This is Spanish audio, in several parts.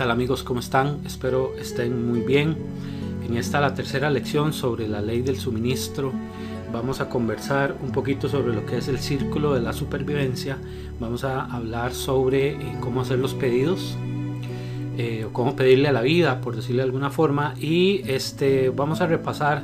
tal amigos? ¿Cómo están? Espero estén muy bien. En esta la tercera lección sobre la ley del suministro. Vamos a conversar un poquito sobre lo que es el círculo de la supervivencia. Vamos a hablar sobre cómo hacer los pedidos, o cómo pedirle a la vida, por decirle de alguna forma. Y vamos a repasar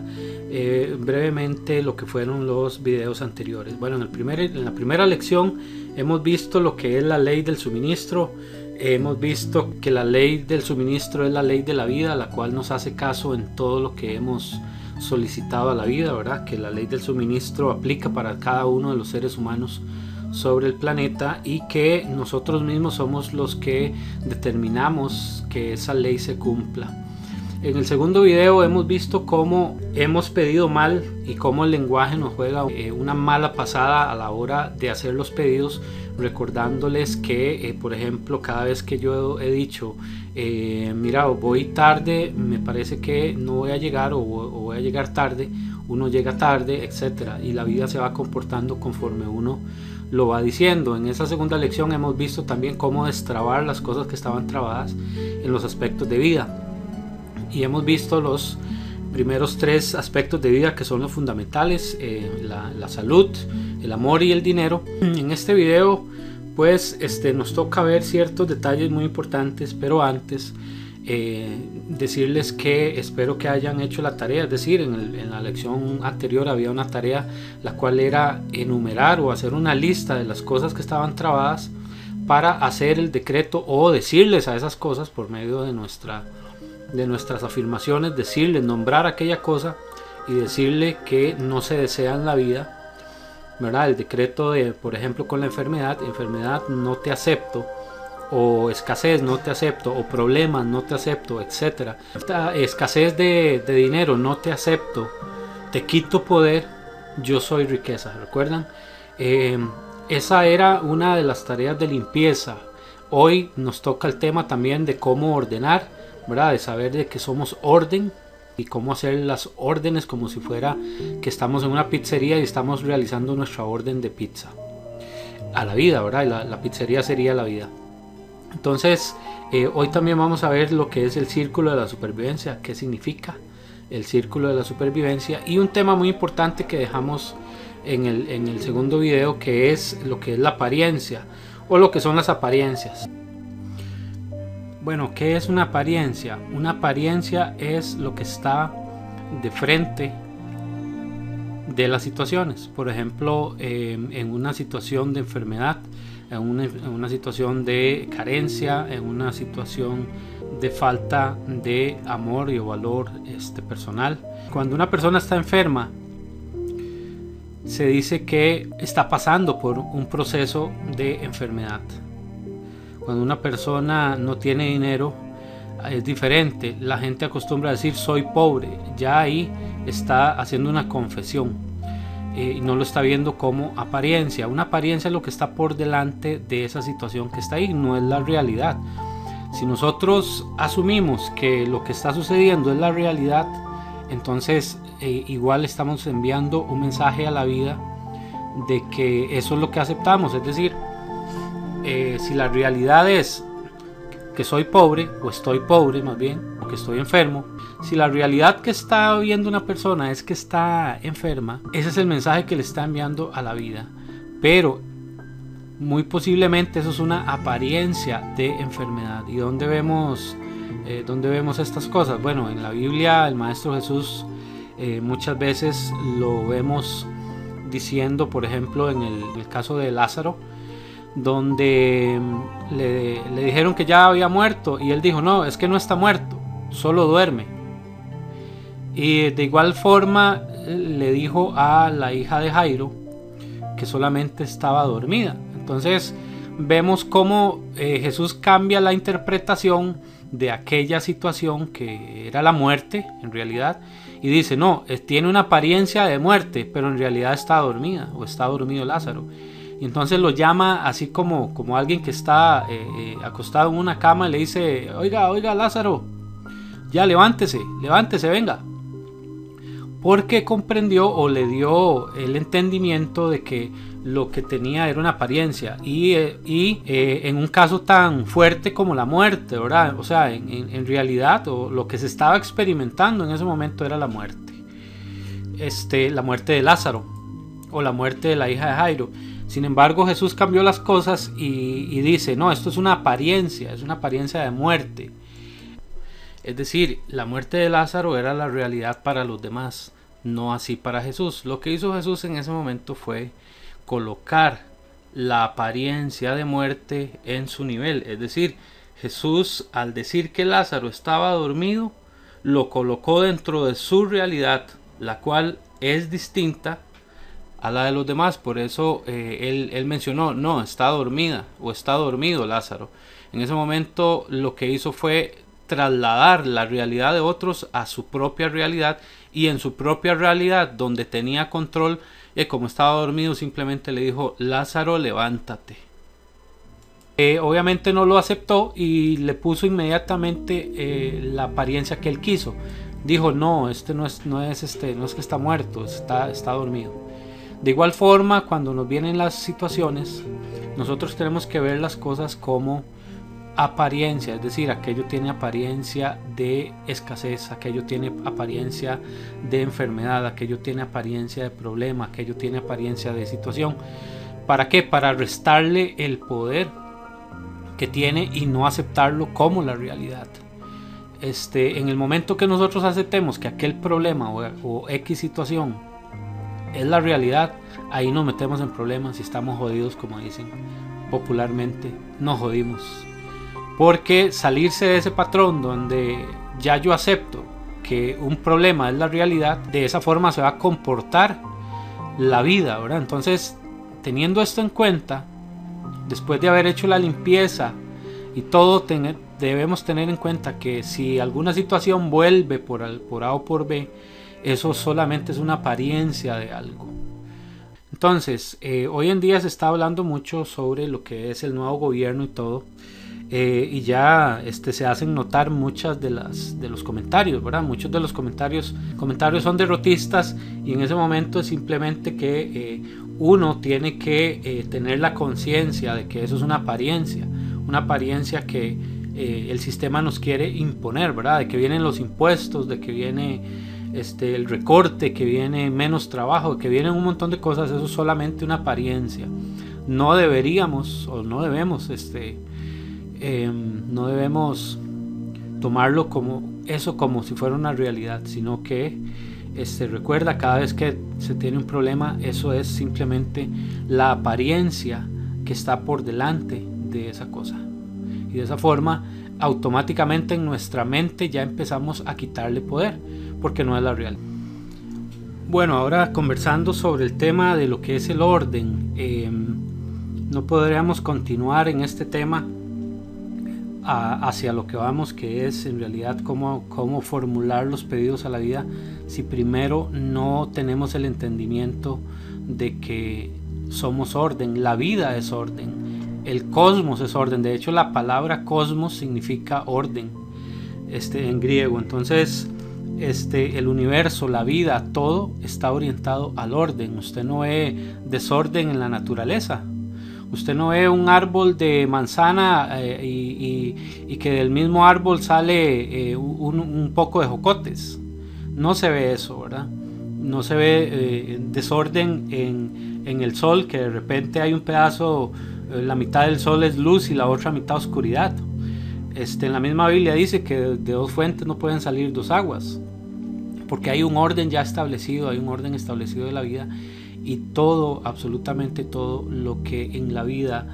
brevemente lo que fueron los videos anteriores. Bueno, en la primera lección hemos visto lo que es la ley del suministro. Hemos visto que la ley del suministro es la ley de la vida, la cual nos hace caso en todo lo que hemos solicitado a la vida, ¿verdad? Que la ley del suministro aplica para cada uno de los seres humanos sobre el planeta y que nosotros mismos somos los que determinamos que esa ley se cumpla. En el segundo video hemos visto cómo hemos pedido mal y cómo el lenguaje nos juega una mala pasada a la hora de hacer los pedidos, recordándoles que, por ejemplo, cada vez que yo he dicho, mira, voy tarde, me parece que no voy a llegar o voy a llegar tarde, uno llega tarde, etc. Y la vida se va comportando conforme uno lo va diciendo. En esa segunda lección hemos visto también cómo destrabar las cosas que estaban trabadas en los aspectos de vida. Y hemos visto los primeros tres aspectos de vida que son los fundamentales, la salud, el amor y el dinero. En este video pues nos toca ver ciertos detalles muy importantes, pero antes decirles que espero que hayan hecho la tarea. Es decir, en la lección anterior había una tarea la cual era enumerar o hacer una lista de las cosas que estaban trabadas para hacer el decreto o decirles a esas cosas por medio de nuestras afirmaciones, decirle, nombrar aquella cosa y decirle que no se desea en la vida, ¿verdad? El decreto de, por ejemplo, con la enfermedad, no te acepto, o escasez, no te acepto, o problemas, no te acepto, etc. Escasez de dinero, no te acepto, te quito poder, yo soy riqueza. ¿Recuerdan? Esa era una de las tareas de limpieza. Hoy nos toca el tema también de cómo ordenar, ¿verdad? De saber de que somos orden y cómo hacer las órdenes como si fuera que estamos en una pizzería y estamos realizando nuestra orden de pizza a la vida, ¿verdad? La pizzería sería la vida. Entonces hoy también vamos a ver lo que es el círculo de la supervivencia, qué significa el círculo de la supervivencia, y un tema muy importante que dejamos en el segundo video, que es lo que es la apariencia o lo que son las apariencias. Bueno, ¿qué es una apariencia? Una apariencia es lo que está de frente de las situaciones. Por ejemplo, en una situación de enfermedad, en una situación de carencia, en una situación de falta de amor y valor personal. Cuando una persona está enferma, se dice que está pasando por un proceso de enfermedad. Cuando una persona no tiene dinero, es diferente. La gente acostumbra a decir soy pobre. Ya ahí está haciendo una confesión y no lo está viendo como apariencia. Una apariencia es lo que está por delante de esa situación que está ahí, no es la realidad. Si nosotros asumimos que lo que está sucediendo es la realidad, entonces igual estamos enviando un mensaje a la vida de que eso es lo que aceptamos. Es decir, si la realidad es que soy pobre, o estoy pobre más bien, o que estoy enfermo, si la realidad que está viendo una persona es que está enferma, ese es el mensaje que le está enviando a la vida. Pero muy posiblemente eso es una apariencia de enfermedad. ¿Y dónde vemos estas cosas? Bueno, en la Biblia el Maestro Jesús muchas veces lo vemos diciendo, por ejemplo, en el caso de Lázaro, donde le dijeron que ya había muerto y él dijo, no, es que no está muerto, solo duerme. Y de igual forma le dijo a la hija de Jairo que solamente estaba dormida. Entonces vemos cómo Jesús cambia la interpretación de aquella situación que era la muerte en realidad, y dice, no, tiene una apariencia de muerte, pero en realidad está dormida, o está dormido Lázaro. Y entonces lo llama así como alguien que está acostado en una cama, y le dice, oiga Lázaro, ya levántese, venga. porque comprendió o le dio el entendimiento de que lo que tenía era una apariencia y en un caso tan fuerte como la muerte, ¿verdad? O sea, en realidad lo que se estaba experimentando en ese momento era la muerte. La muerte de Lázaro o la muerte de la hija de Jairo. Sin embargo, Jesús cambió las cosas y dice, no, esto es una apariencia de muerte. Es decir, la muerte de Lázaro era la realidad para los demás, no así para Jesús. Lo que hizo Jesús en ese momento fue colocar la apariencia de muerte en su nivel. Es decir, Jesús, al decir que Lázaro estaba dormido, lo colocó dentro de su realidad, la cual es distinta a la de los demás. Por eso él mencionó, no, está dormida o está dormido Lázaro. En ese momento lo que hizo fue trasladar la realidad de otros a su propia realidad, y en su propia realidad, donde tenía control, como estaba dormido, simplemente le dijo, Lázaro, levántate. Obviamente no lo aceptó y le puso inmediatamente la apariencia que él quiso. Dijo, no, no es que está muerto, está dormido. De igual forma, cuando nos vienen las situaciones, nosotros tenemos que ver las cosas como apariencia, es decir, aquello tiene apariencia de escasez, aquello tiene apariencia de enfermedad, aquello tiene apariencia de problema, aquello tiene apariencia de situación. ¿Para qué? Para restarle el poder que tiene y no aceptarlo como la realidad. En el momento que nosotros aceptemos que aquel problema o X situación es la realidad, ahí nos metemos en problemas y estamos jodidos, como dicen popularmente, nos jodimos. Porque salirse de ese patrón donde ya yo acepto que un problema es la realidad, de esa forma se va a comportar la vida, ¿verdad? Entonces, teniendo esto en cuenta, después de haber hecho la limpieza y todo, debemos tener en cuenta que si alguna situación vuelve por A o por B, eso solamente es una apariencia de algo. Entonces, hoy en día se está hablando mucho sobre lo que es el nuevo gobierno y todo. Y ya se hacen notar muchas de los comentarios, ¿verdad? Muchos de los comentarios son derrotistas, y en ese momento es simplemente que uno tiene que tener la conciencia de que eso es una apariencia que el sistema nos quiere imponer, ¿verdad? De que vienen los impuestos, de que viene el recorte, que viene menos trabajo, que vienen un montón de cosas. Eso es solamente una apariencia. No deberíamos o no debemos no debemos tomarlo como si fuera una realidad, sino que recuerda, cada vez que se tiene un problema, eso es simplemente la apariencia que está por delante de esa cosa, y de esa forma automáticamente en nuestra mente ya empezamos a quitarle poder, porque no es la realidad. Bueno, ahora conversando sobre el tema de lo que es el orden, no podríamos continuar en este tema hacia lo que vamos, que es en realidad cómo formular los pedidos a la vida, si primero no tenemos el entendimiento de que somos orden. La vida es orden, el cosmos es orden. De hecho, la palabra cosmos significa orden en griego. Entonces el universo, la vida, todo está orientado al orden. Usted no ve desorden en la naturaleza. Usted no ve un árbol de manzana y que del mismo árbol sale un poco de jocotes. No se ve eso, ¿verdad? No se ve desorden en el sol, que de repente hay un pedazo, la mitad del sol es luz y la otra mitad oscuridad. En la misma Biblia dice que de dos fuentes no pueden salir dos aguas, porque hay un orden ya establecido, hay un orden establecido de la vida. Y todo, absolutamente todo lo que en la vida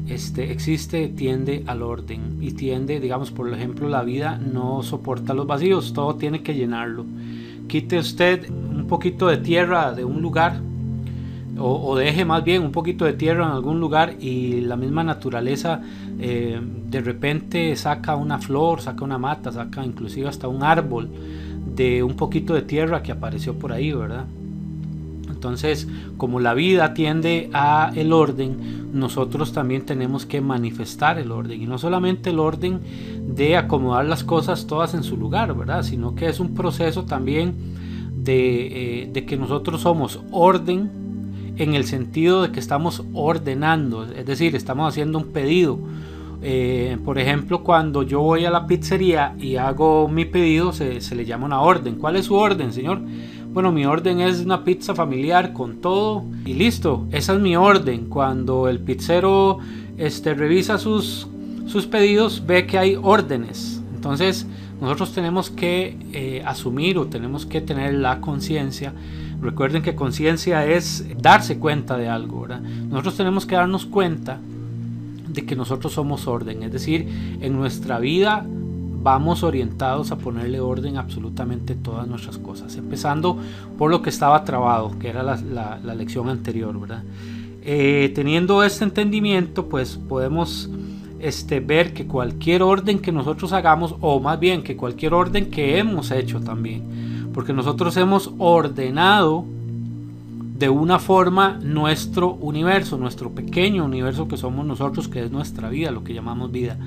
existe tiende al orden, y tiende, digamos, por ejemplo, la vida no soporta los vacíos, todo tiene que llenarlo. Quite usted un poquito de tierra de un lugar, o deje más bien un poquito de tierra en algún lugar, y la misma naturaleza de repente saca una flor, saca una mata, saca inclusive hasta un árbol de un poquito de tierra que apareció por ahí, ¿verdad? Entonces, como la vida tiende a el orden, nosotros también tenemos que manifestar el orden, y no solamente el orden de acomodar las cosas todas en su lugar, ¿verdad? Sino que es un proceso también de que nosotros somos orden en el sentido de que estamos ordenando, es decir, estamos haciendo un pedido. Por ejemplo, cuando yo voy a la pizzería y hago mi pedido, se le llama una orden. ¿Cuál es su orden, señor? Bueno, mi orden es una pizza familiar con todo y listo. Esa es mi orden. Cuando el pizzero revisa sus pedidos, ve que hay órdenes. Entonces nosotros tenemos que asumir, o tenemos que tener la conciencia. Recuerden que conciencia es darse cuenta de algo, ¿verdad? Nosotros tenemos que darnos cuenta de que nosotros somos orden, es decir, en nuestra vida vamos orientados a ponerle orden a absolutamente todas nuestras cosas, empezando por lo que estaba trabado, que era la lección anterior, ¿verdad? Teniendo este entendimiento, pues podemos ver que cualquier orden que nosotros hagamos, o más bien que cualquier orden que hemos hecho también, porque nosotros hemos ordenado de una forma nuestro universo, nuestro pequeño universo que somos nosotros, que es nuestra vida, lo que llamamos vida.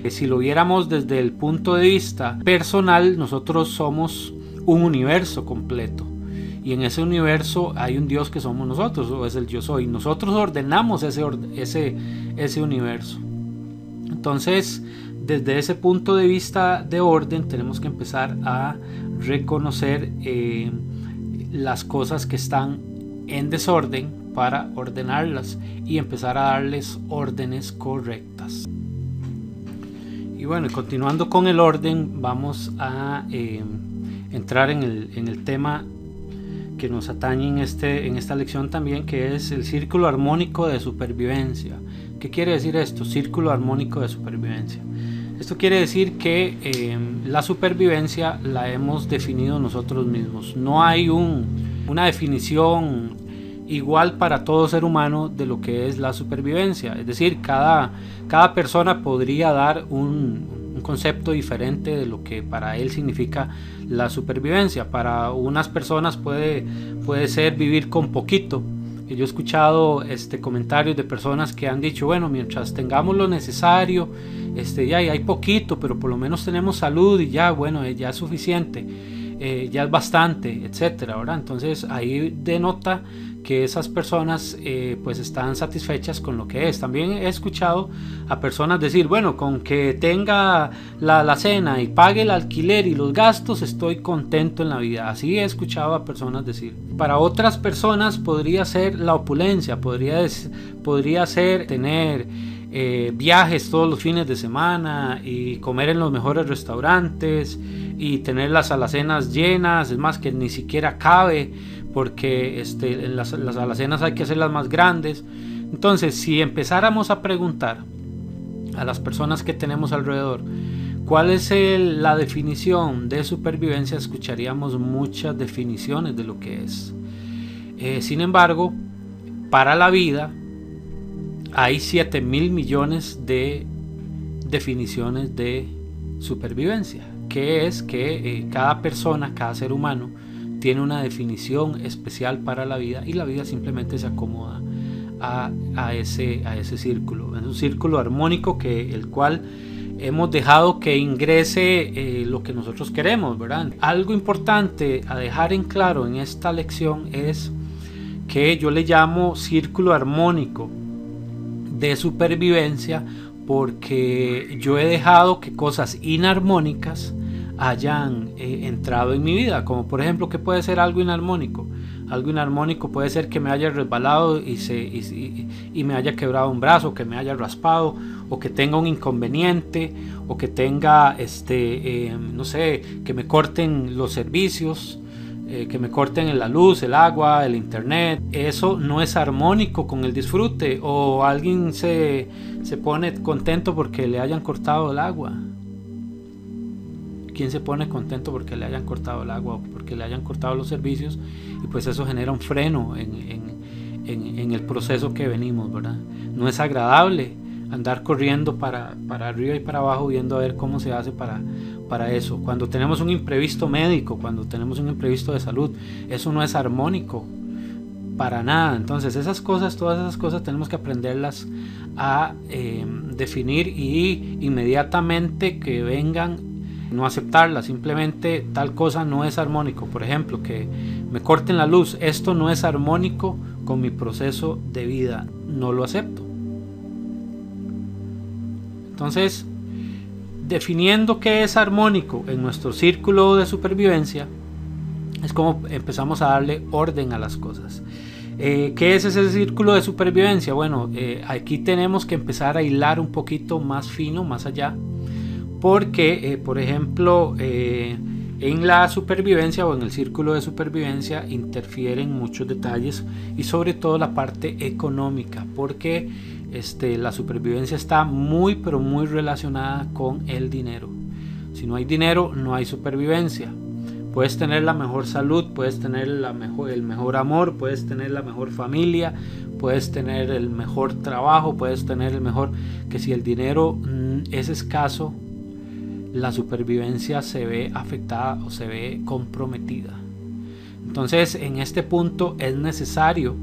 Si lo viéramos desde el punto de vista personal, nosotros somos un universo completo, y en ese universo hay un Dios que somos nosotros, o es el yo soy. Nosotros ordenamos ese universo. Entonces, desde ese punto de vista de orden, tenemos que empezar a reconocer las cosas que están en desorden para ordenarlas y empezar a darles órdenes correctas. Y bueno, continuando con el orden, vamos a entrar en el tema que nos atañe en esta lección también, que es el círculo armónico de supervivencia. ¿Qué quiere decir esto? Círculo armónico de supervivencia. Esto quiere decir que la supervivencia la hemos definido nosotros mismos. No hay una definición igual para todo ser humano de lo que es la supervivencia. Es decir, cada persona podría dar un concepto diferente de lo que para él significa la supervivencia. Para unas personas puede ser vivir con poquito. Yo he escuchado comentarios de personas que han dicho, bueno, mientras tengamos lo necesario, ya hay poquito, pero por lo menos tenemos salud y ya, bueno, ya es suficiente, ya es bastante, etcétera, ¿verdad? Entonces ahí denota que esas personas pues están satisfechas con lo que es. También he escuchado a personas decir, bueno, con que tenga la cena y pague el alquiler y los gastos, estoy contento en la vida. Así he escuchado a personas decir. Para otras personas podría ser la opulencia, podría ser tener viajes todos los fines de semana y comer en los mejores restaurantes y tener las alacenas llenas, es más, que ni siquiera cabe, porque en las alacenas hay que hacerlas más grandes. Entonces, si empezáramos a preguntar a las personas que tenemos alrededor cuál es la definición de supervivencia, escucharíamos muchas definiciones de lo que es. Sin embargo, para la vida hay 7.000 millones de definiciones de supervivencia, que es que cada persona, cada ser humano tiene una definición especial para la vida, y la vida simplemente se acomoda a ese círculo. Es un círculo armónico el cual hemos dejado que ingrese lo que nosotros queremos, ¿verdad? Algo importante a dejar en claro en esta lección es que yo le llamo círculo armónico de supervivencia, porque yo he dejado que cosas inarmónicas hayan entrado en mi vida, como por ejemplo, ¿qué puede ser algo inarmónico? Algo inarmónico puede ser que me haya resbalado y me haya quebrado un brazo, que me haya raspado, o que tenga un inconveniente, o que tenga no sé, que me corten los servicios, que me corten la luz, el agua, el internet. Eso no es armónico con el disfrute. O alguien se pone contento porque le hayan cortado el agua. ¿Quién se pone contento porque le hayan cortado el agua o porque le hayan cortado los servicios? Y pues eso genera un freno en el proceso que venimos, ¿verdad? No es agradable andar corriendo para arriba y para abajo viendo a ver cómo se hace para eso. Cuando tenemos un imprevisto médico, cuando tenemos un imprevisto de salud, eso no es armónico para nada. Entonces todas esas cosas tenemos que aprenderlas a definir, y inmediatamente que vengan no aceptarla, simplemente tal cosa no es armónico. Por ejemplo, que me corten la luz, esto no es armónico con mi proceso de vida, no lo acepto. Entonces, definiendo qué es armónico en nuestro círculo de supervivencia, es como empezamos a darle orden a las cosas. ¿Qué es ese círculo de supervivencia? Bueno, aquí tenemos que empezar a hilar un poquito más fino, más allá, porque, por ejemplo, en la supervivencia o en el círculo de supervivencia interfieren muchos detalles y sobre todo la parte económica, porque la supervivencia está muy pero muy relacionada con el dinero. Si no hay dinero, no hay supervivencia. Puedes tener la mejor salud, puedes tener el mejor amor, puedes tener la mejor familia, puedes tener el mejor trabajo, puedes tener el mejor... que si el dinero es escaso, la supervivencia se ve afectada o se ve comprometida. Entonces, en este punto es necesario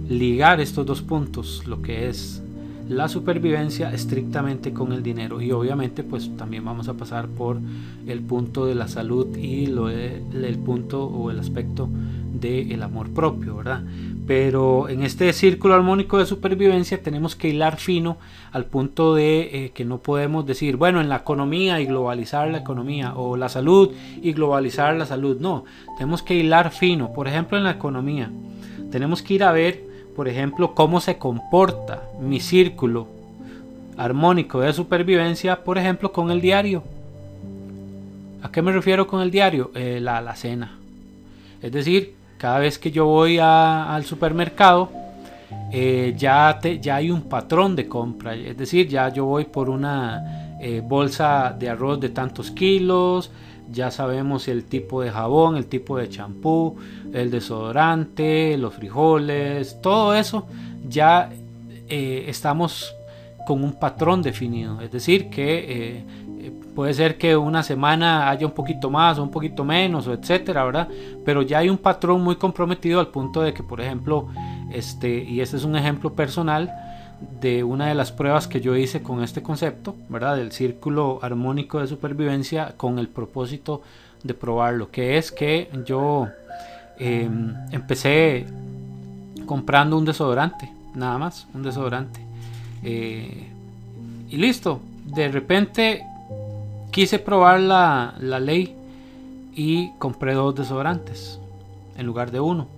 ligar estos dos puntos, lo que es la supervivencia estrictamente con el dinero, y obviamente pues también vamos a pasar por el punto de la salud y el punto o el aspecto del amor propio, ¿verdad? Pero en este círculo armónico de supervivencia tenemos que hilar fino al punto de que no podemos decir, bueno, en la economía y globalizar la economía, o la salud y globalizar la salud. No, tenemos que hilar fino. Por ejemplo, en la economía tenemos que ir a ver, por ejemplo, cómo se comporta mi círculo armónico de supervivencia, por ejemplo, con el diario. ¿A qué me refiero con el diario? La alacena. Es decir, cada vez que yo voy al supermercado, ya hay un patrón de compra. Es decir, ya yo voy por una bolsa de arroz de tantos kilos. Ya sabemos el tipo de jabón, el tipo de champú, el desodorante, los frijoles, todo eso ya estamos con un patrón definido. Es decir, que puede ser que una semana haya un poquito más o un poquito menos, o etcétera, ¿verdad? Pero ya hay un patrón muy comprometido al punto de que, por ejemplo, y este es un ejemplo personal de una de las pruebas que yo hice con este concepto, ¿verdad? Del círculo armónico de supervivencia, con el propósito de probarlo, que es que yo empecé comprando un desodorante, nada más, un desodorante, y listo. De repente quise probar la ley y compré 2 desodorantes en lugar de 1.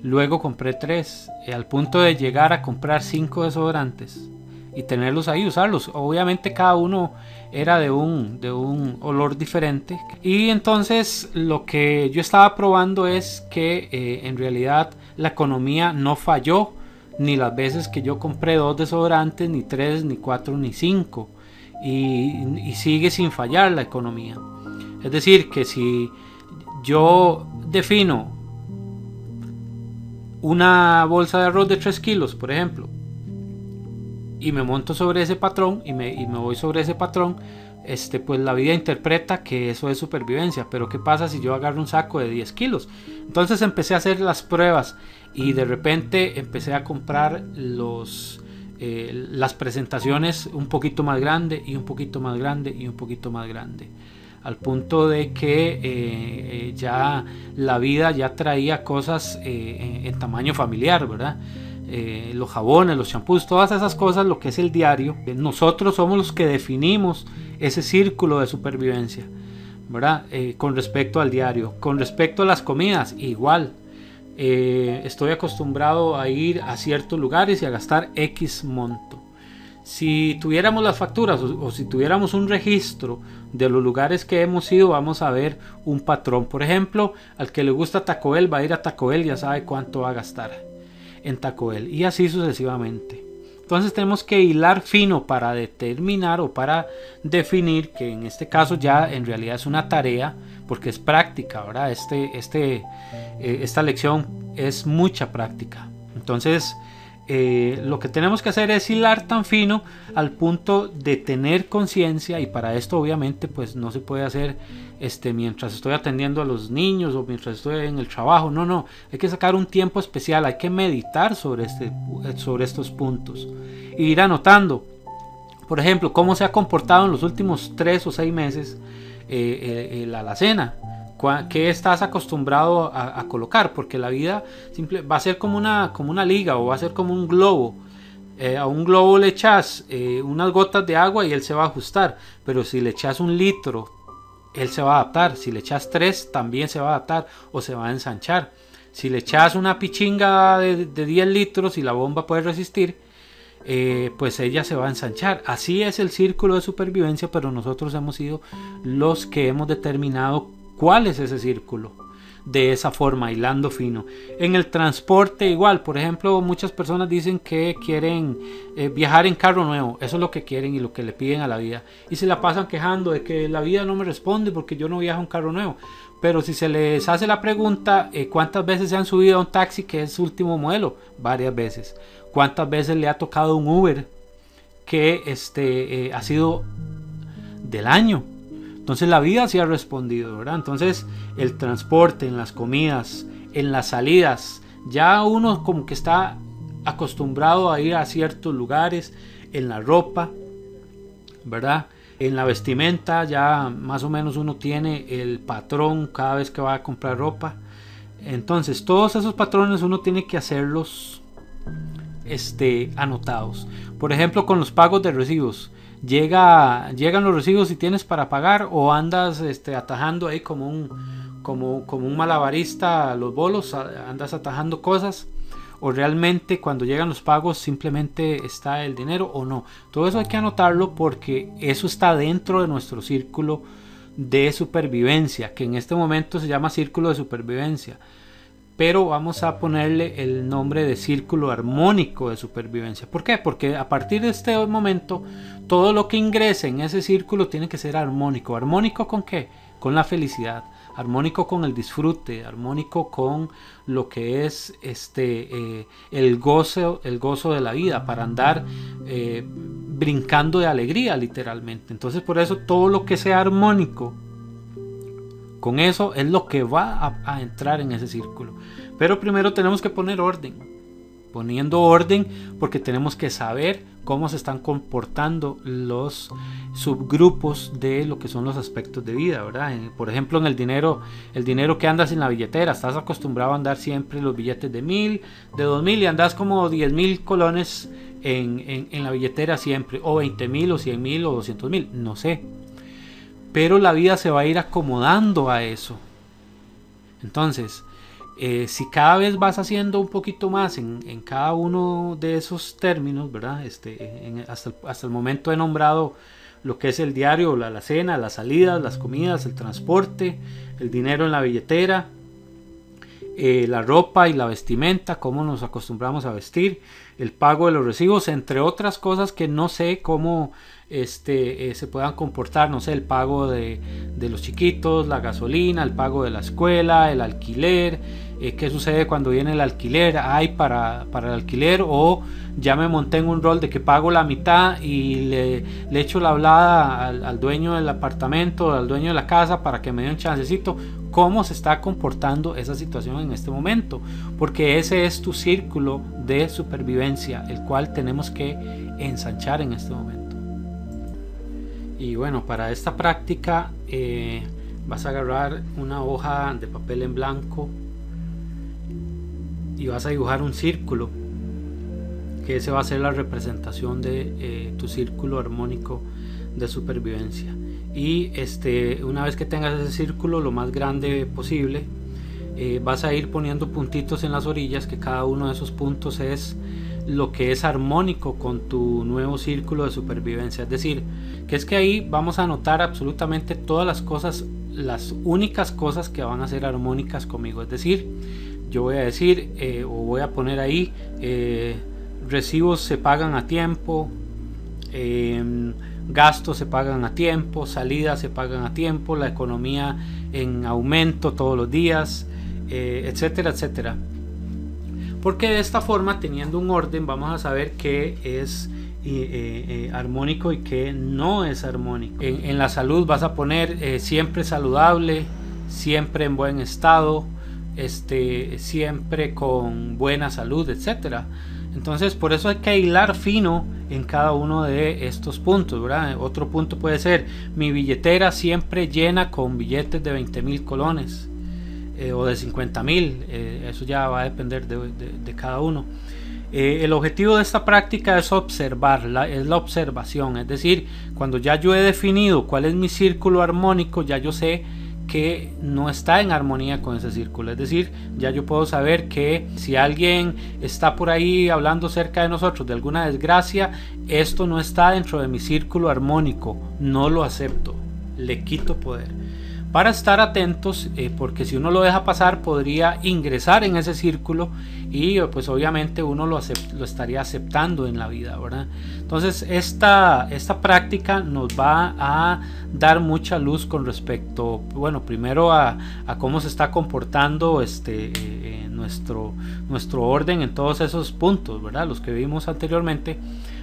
Luego compré 3, al punto de llegar a comprar 5 desodorantes y tenerlos ahí, usarlos. Obviamente cada uno era de un olor diferente. Y entonces lo que yo estaba probando es que en realidad la economía no falló, ni las veces que yo compré 2 desodorantes, ni 3, ni 4, ni 5. Y sigue sin fallar la economía. Es decir, que si yo defino una bolsa de arroz de 3 kilos, por ejemplo, y me monto sobre ese patrón y me voy sobre ese patrón, pues la vida interpreta que eso es supervivencia. Pero ¿qué pasa si yo agarro un saco de 10 kilos? Entonces empecé a hacer las pruebas y de repente empecé a comprar las presentaciones un poquito más grande y un poquito más grande y un poquito más grande, al punto de que ya la vida ya traía cosas en tamaño familiar, ¿verdad? Los jabones, los champús, todas esas cosas, lo que es el diario. Nosotros somos los que definimos ese círculo de supervivencia, ¿verdad? Con respecto al diario. Con respecto a las comidas, igual. Estoy acostumbrado a ir a ciertos lugares y a gastar X monto. Si tuviéramos las facturas o si tuviéramos un registro de los lugares que hemos ido, vamos a ver un patrón. Por ejemplo, al que le gusta Taco Bell va a ir a Taco Bell, ya sabe cuánto va a gastar en Taco Bell, y así sucesivamente. Entonces tenemos que hilar fino para determinar o para definir, que en este caso ya en realidad es una tarea, porque es práctica, ¿verdad? Esta lección es mucha práctica. Entonces lo que tenemos que hacer es hilar tan fino al punto de tener conciencia, y para esto obviamente pues no se puede hacer mientras estoy atendiendo a los niños o mientras estoy en el trabajo. No, hay que sacar un tiempo especial, hay que meditar sobre estos puntos e ir anotando. Por ejemplo, cómo se ha comportado en los últimos 3 o 6 meses la alacena. ¿Qué estás acostumbrado a colocar? Porque la vida va a ser como una liga, o va a ser como un globo. A un globo le echas unas gotas de agua y él se va a ajustar, pero si le echas 1 litro, él se va a adaptar. Si le echas 3, también se va a adaptar o se va a ensanchar. Si le echas una pichinga de 10 litros y la bomba puede resistir, pues ella se va a ensanchar. Así es el círculo de supervivencia, pero nosotros hemos sido los que hemos determinado cuál es ese círculo. De esa forma, hilando fino. En el transporte igual, por ejemplo, muchas personas dicen que quieren viajar en carro nuevo. Eso es lo que quieren y lo que le piden a la vida, y se la pasan quejando de que la vida no me responde porque yo no viajo en carro nuevo. Pero si se les hace la pregunta, ¿cuántas veces se han subido a un taxi que es último modelo? Varias veces. ¿Cuántas veces le ha tocado un Uber que ha sido del año? Entonces la vida sí ha respondido, ¿verdad? Entonces el transporte, en las comidas, en las salidas, ya uno como que está acostumbrado a ir a ciertos lugares, en la ropa, ¿verdad? En la vestimenta ya más o menos uno tiene el patrón cada vez que va a comprar ropa. Entonces todos esos patrones uno tiene que hacerlos anotados. Por ejemplo, con los pagos de recibos. Llegan los recibos y tienes para pagar, o andas atajando ahí como un malabarista los bolos, andas atajando cosas, o realmente cuando llegan los pagos simplemente está el dinero o no. Todo eso hay que anotarlo porque eso está dentro de nuestro círculo de supervivencia, que en este momento se llama círculo de supervivencia, pero vamos a ponerle el nombre de círculo armónico de supervivencia. ¿Por qué? Porque a partir de este momento todo lo que ingrese en ese círculo tiene que ser armónico. ¿Armónico con qué? Con la felicidad, armónico con el disfrute, armónico con lo que es el gozo de la vida, para andar brincando de alegría literalmente. Entonces por eso todo lo que sea armónico con eso es lo que va a entrar en ese círculo. Pero primero tenemos que poner orden. Poniendo orden porque tenemos que saber cómo se están comportando los subgrupos de lo que son los aspectos de vida, ¿verdad? Por ejemplo, en el dinero que andas en la billetera, estás acostumbrado a andar siempre los billetes de 1000, de 2000, y andas como 10,000 colones en la billetera siempre, o 20,000 o 100,000 o 200,000, no sé. Pero la vida se va a ir acomodando a eso. Entonces, si cada vez vas haciendo un poquito más en cada uno de esos términos, ¿verdad? Hasta el momento he nombrado lo que es el diario, la alacena, las salidas, las comidas, el transporte, el dinero en la billetera, la ropa y la vestimenta, cómo nos acostumbramos a vestir, el pago de los recibos, entre otras cosas que no sé cómo se puedan comportar. No sé, el pago de los chiquitos, la gasolina, el pago de la escuela, el alquiler, qué sucede cuando viene el alquiler, hay para el alquiler, o ya me monté en un rol de que pago la mitad y le echo la hablada al dueño del apartamento, al dueño de la casa, para que me dé un chancecito. Cómo se está comportando esa situación en este momento, porque ese es tu círculo de supervivencia, el cual tenemos que ensanchar en este momento. Y bueno, para esta práctica vas a agarrar una hoja de papel en blanco y vas a dibujar un círculo, que ese va a ser la representación de tu círculo armónico de supervivencia. Y una vez que tengas ese círculo lo más grande posible, vas a ir poniendo puntitos en las orillas, que cada uno de esos puntos es lo que es armónico con tu nuevo círculo de supervivencia. Es decir, que es que ahí vamos a anotar absolutamente todas las cosas, las únicas cosas que van a ser armónicas conmigo. Es decir, yo voy a decir o voy a poner ahí, recibos se pagan a tiempo, gastos se pagan a tiempo, salidas se pagan a tiempo, la economía en aumento todos los días, etcétera, etcétera. Porque de esta forma, teniendo un orden, vamos a saber qué es armónico y qué no es armónico. En la salud vas a poner siempre saludable, siempre en buen estado, siempre con buena salud, etcétera. Entonces por eso hay que hilar fino en cada uno de estos puntos, ¿verdad? Otro punto puede ser: mi billetera siempre llena con billetes de 20,000 colones o de 50,000, eso ya va a depender de cada uno. El objetivo de esta práctica es observar, es la observación, es decir, cuando ya yo he definido cuál es mi círculo armónico, ya yo sé que no está en armonía con ese círculo, es decir, ya yo puedo saber que si alguien está por ahí hablando cerca de nosotros de alguna desgracia, esto no está dentro de mi círculo armónico, no lo acepto, le quito poder. Para estar atentos, porque si uno lo deja pasar podría ingresar en ese círculo y pues obviamente uno lo estaría aceptando en la vida, ¿verdad? Entonces esta práctica nos va a dar mucha luz con respecto, bueno, primero a cómo se está comportando nuestro orden en todos esos puntos, ¿verdad? Los que vimos anteriormente,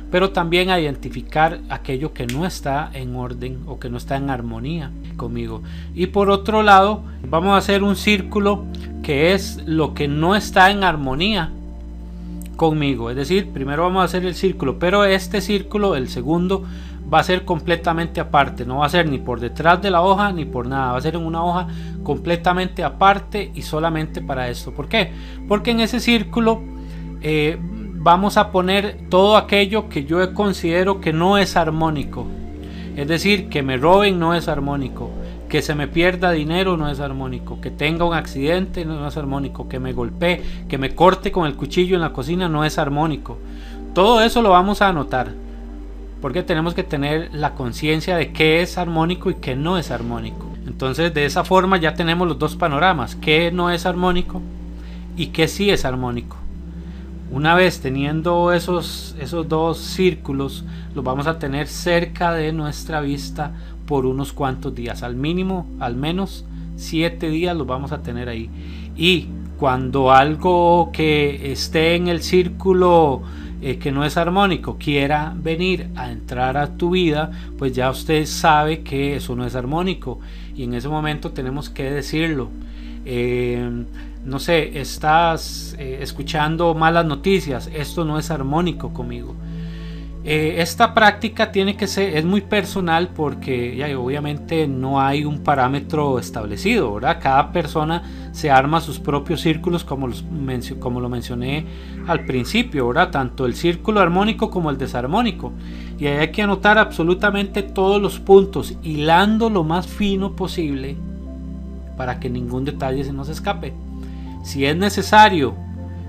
pero también a identificar aquello que no está en orden o que no está en armonía conmigo. Y por otro lado, vamos a hacer un círculo que es lo que no está en armonía conmigo. Es decir, primero vamos a hacer el círculo, pero este círculo, el segundo, va a ser completamente aparte. No va a ser ni por detrás de la hoja ni por nada. Va a ser en una hoja completamente aparte y solamente para esto. ¿Por qué? Porque en ese círculo vamos a poner todo aquello que yo considero que no es armónico. Es decir, que me roben no es armónico, que se me pierda dinero no es armónico, que tenga un accidente no es armónico, que me golpee, que me corte con el cuchillo en la cocina no es armónico. Todo eso lo vamos a anotar, porque tenemos que tener la conciencia de qué es armónico y qué no es armónico. Entonces de esa forma ya tenemos los dos panoramas, qué no es armónico y qué sí es armónico. Una vez teniendo esos dos círculos, los vamos a tener cerca de nuestra vista por unos cuantos días, al mínimo, al menos 7 días los vamos a tener ahí. Y cuando algo que esté en el círculo que no es armónico quiera venir a entrar a tu vida, pues ya usted sabe que eso no es armónico y en ese momento tenemos que decirlo. No sé, estás escuchando malas noticias, esto no es armónico conmigo. Esta práctica tiene que ser, es muy personal porque ya, obviamente no hay un parámetro establecido, ¿verdad? Cada persona se arma sus propios círculos como lo mencioné al principio, ¿verdad? Tanto el círculo armónico como el desarmónico. Y ahí hay que anotar absolutamente todos los puntos, hilando lo más fino posible para que ningún detalle se nos escape. Si es necesario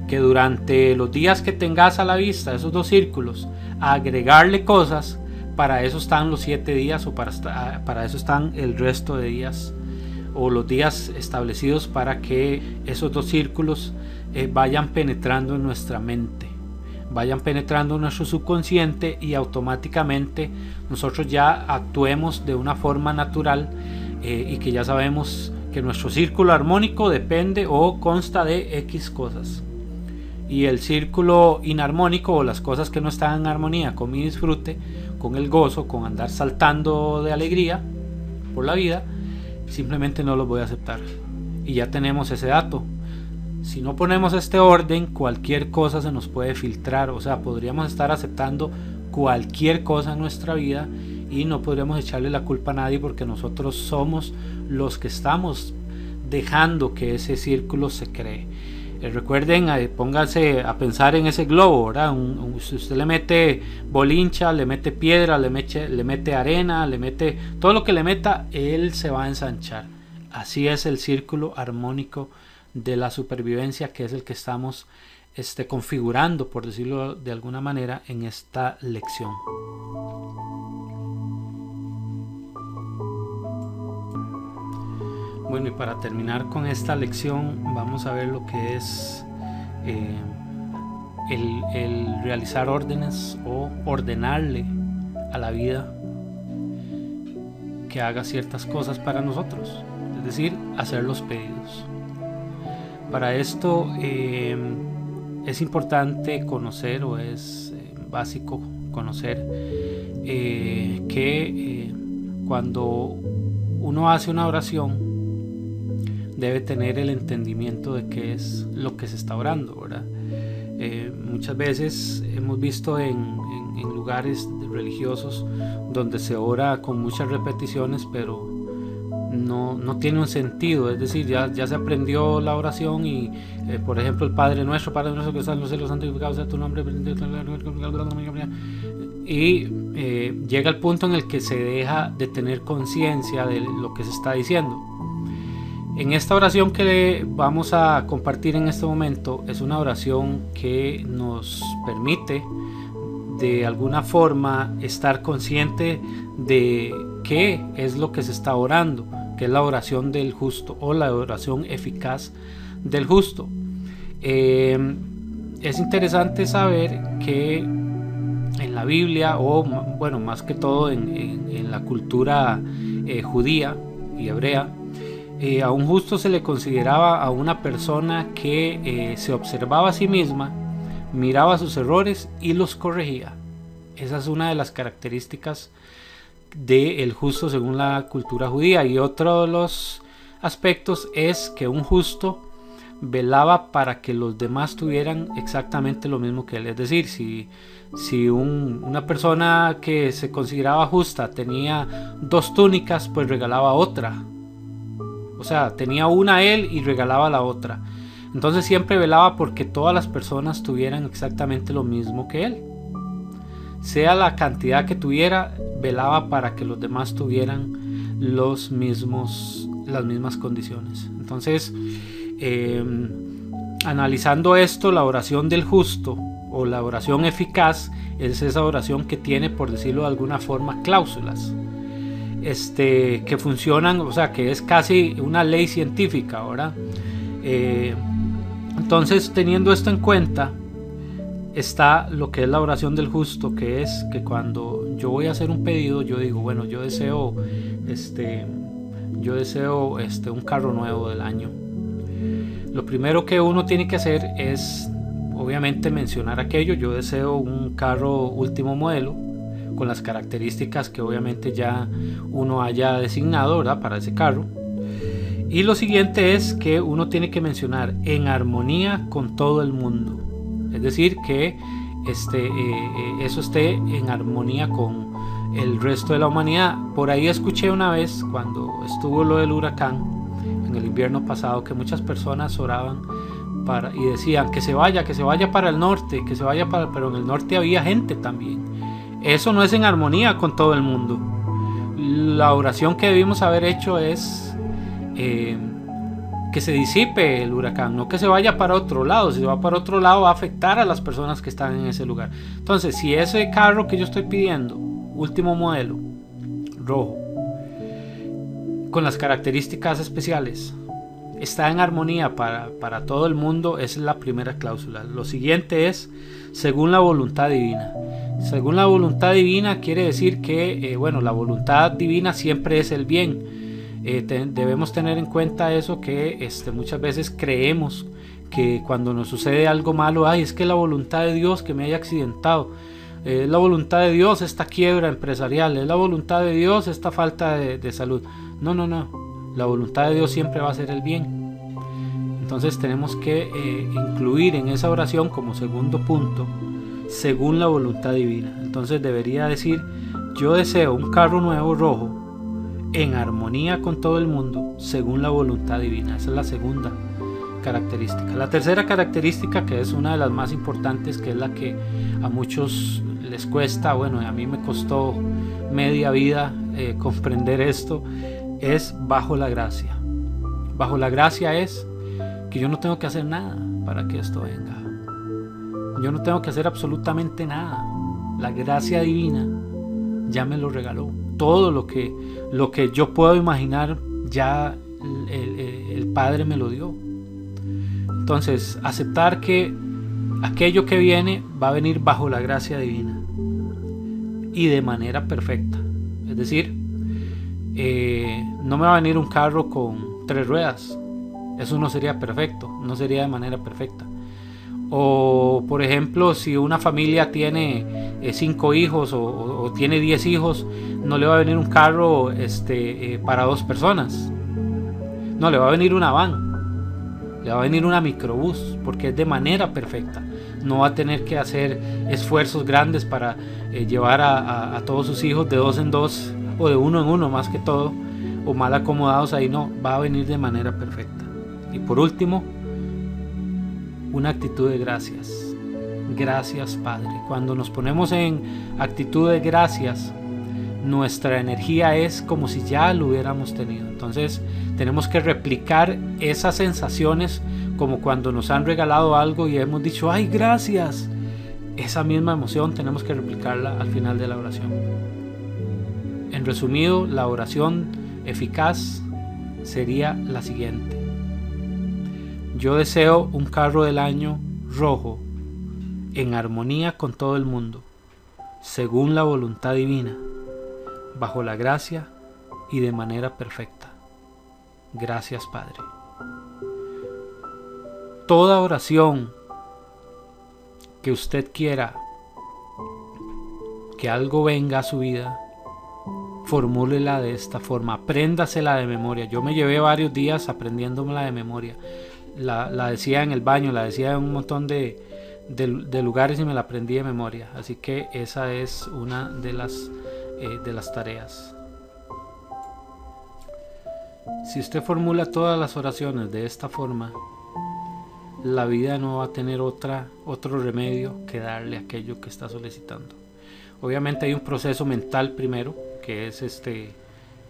que durante los días que tengas a la vista esos dos círculos agregarle cosas, para eso están los 7 días o para eso están el resto de días o los días establecidos para que esos dos círculos vayan penetrando en nuestra mente, vayan penetrando en nuestro subconsciente y automáticamente nosotros ya actuemos de una forma natural y que ya sabemos que nuestro círculo armónico depende o consta de X cosas y el círculo inarmónico o las cosas que no están en armonía con mi disfrute, con el gozo, con andar saltando de alegría por la vida, simplemente no los voy a aceptar. Y ya tenemos ese dato. Si no ponemos este orden, cualquier cosa se nos puede filtrar, o sea, podríamos estar aceptando cualquier cosa en nuestra vida y no podríamos echarle la culpa a nadie porque nosotros somos los que estamos dejando que ese círculo se cree. Recuerden, pónganse a pensar en ese globo, ¿verdad? Si usted le mete bolincha, le mete piedra, le mete arena, le mete todo lo que le meta, él se va a ensanchar. Así es el círculo armónico de la supervivencia, que es el que estamos configurando, por decirlo de alguna manera, en esta lección. Bueno, y para terminar con esta lección vamos a ver lo que es el realizar órdenes o ordenarle a la vida que haga ciertas cosas para nosotros, es decir, hacer los pedidos. Para esto es importante conocer, o es básico conocer que cuando uno hace una oración debe tener el entendimiento de qué es lo que se está orando, ¿verdad? Muchas veces hemos visto en lugares religiosos donde se ora con muchas repeticiones, pero no tiene un sentido. Es decir, ya se aprendió la oración y por ejemplo el Padre Nuestro que está en los cielos, santificado sea tu nombre, y llega el punto en el que se deja de tener conciencia de lo que se está diciendo. En esta oración que vamos a compartir en este momento es una oración que nos permite de alguna forma estar consciente de qué es lo que se está orando, que es la oración del justo o la oración eficaz del justo. Es interesante saber que en la Biblia, o bueno, más que todo en la cultura judía y hebrea, a un justo se le consideraba a una persona que se observaba a sí misma, miraba sus errores y los corregía. Esa es una de las características del justo según la cultura judía. Y otro de los aspectos es que un justo velaba para que los demás tuvieran exactamente lo mismo que él. Es decir, si una persona que se consideraba justa tenía 2 túnicas, pues regalaba otra. O sea, tenía una él y regalaba la otra. Entonces siempre velaba porque todas las personas tuvieran exactamente lo mismo que él. Sea la cantidad que tuviera, velaba para que los demás tuvieran las mismas condiciones. Entonces, analizando esto, la oración del justo o la oración eficaz es esa oración que tiene, por decirlo de alguna forma, cláusulas que funcionan, o sea, que es casi una ley científica, ¿verdad? Entonces, teniendo esto en cuenta, está lo que es la oración del justo, que es que cuando yo voy a hacer un pedido, yo digo, bueno, yo deseo un carro nuevo del año. Lo primero que uno tiene que hacer es obviamente mencionar aquello. Yo deseo un carro último modelo con las características que obviamente ya uno haya designado, ¿verdad?, para ese carro. Y lo siguiente es que uno tiene que mencionar en armonía con todo el mundo. Es decir, que eso esté en armonía con el resto de la humanidad. Por ahí escuché una vez, cuando estuvo lo del huracán en el invierno pasado, que muchas personas oraban y decían que se vaya para el norte, pero en el norte había gente también. Eso no es en armonía con todo el mundo. La oración que debimos haber hecho es que se disipe el huracán, no que se vaya para otro lado. Si se va para otro lado va a afectar a las personas que están en ese lugar. Entonces, si ese carro que yo estoy pidiendo, último modelo, rojo, con las características especiales, está en armonía para todo el mundo, esa es la primera cláusula. Lo siguiente es según la voluntad divina. Según la voluntad divina quiere decir que la voluntad divina siempre es el bien. Debemos tener en cuenta eso, que muchas veces creemos que cuando nos sucede algo malo, es que la voluntad de Dios que me haya accidentado, es la voluntad de Dios esta quiebra empresarial, es la voluntad de Dios esta falta de salud. No, la voluntad de Dios siempre va a ser el bien. Entonces tenemos que incluir en esa oración como segundo punto, según la voluntad divina. Entonces debería decir, yo deseo un carro nuevo rojo en armonía con todo el mundo, según la voluntad divina. Esa es la segunda característica. La tercera característica, que es una de las más importantes, que es la que a muchos les cuesta, a mí me costó media vida comprender esto, es bajo la gracia. Bajo la gracia es que yo no tengo que hacer nada para que esto venga. Yo no tengo que hacer absolutamente nada. La gracia divina ya me lo regaló. Todo lo que yo puedo imaginar, ya el Padre me lo dio. Entonces, aceptar que aquello que viene va a venir bajo la gracia divina y de manera perfecta. Es decir, no me va a venir un carro con 3 ruedas. Eso no sería perfecto, no sería de manera perfecta. O por ejemplo, si una familia tiene 5 hijos o tiene 10 hijos, no le va a venir un carro para 2 personas. No, le va a venir una van, le va a venir una microbús, porque es de manera perfecta. no va a tener que hacer esfuerzos grandes para llevar a todos sus hijos de 2 en 2 o de 1 en 1 más que todo, o mal acomodados ahí, no, va a venir de manera perfecta. Y por último, una actitud de gracias. Gracias, Padre. Cuando nos ponemos en actitud de gracias, nuestra energía es como si ya lo hubiéramos tenido. Entonces tenemos que replicar esas sensaciones, como cuando nos han regalado algo y hemos dicho ¡ay, gracias! Esa misma emoción tenemos que replicarla al final de la oración. En resumido, la oración eficaz sería la siguiente: yo deseo un carro del año rojo en armonía con todo el mundo, según la voluntad divina, bajo la gracia y de manera perfecta. Gracias, Padre. Toda oración que usted quiera que algo venga a su vida, formúlela de esta forma, apréndasela de memoria. Yo me llevé varios días aprendiéndomela de memoria. La decía en el baño, la decía en un montón de lugares y me la aprendí de memoria. Así que esa es una de las tareas. Si usted formula todas las oraciones de esta forma, la vida no va a tener otro remedio que darle aquello que está solicitando. Obviamente hay un proceso mental primero, que es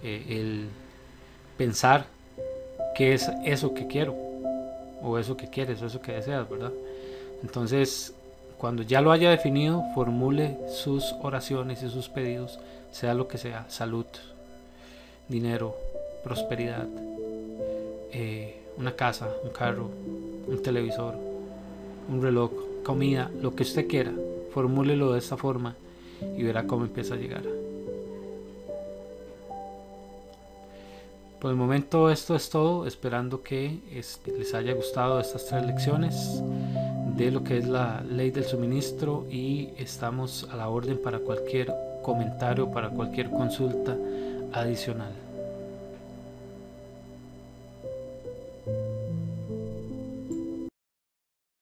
el pensar qué es eso que quiero, o eso que quieres, o eso que deseas, ¿verdad? Entonces, cuando ya lo haya definido, formule sus oraciones y sus pedidos, sea lo que sea: salud, dinero, prosperidad, una casa, un carro, un televisor, un reloj, comida, lo que usted quiera. Formúlelo de esta forma y verá cómo empieza a llegar. Por el momento esto es todo, esperando que les haya gustado estas 3 lecciones de lo que es la ley del suministro, y estamos a la orden para cualquier comentario, para cualquier consulta adicional.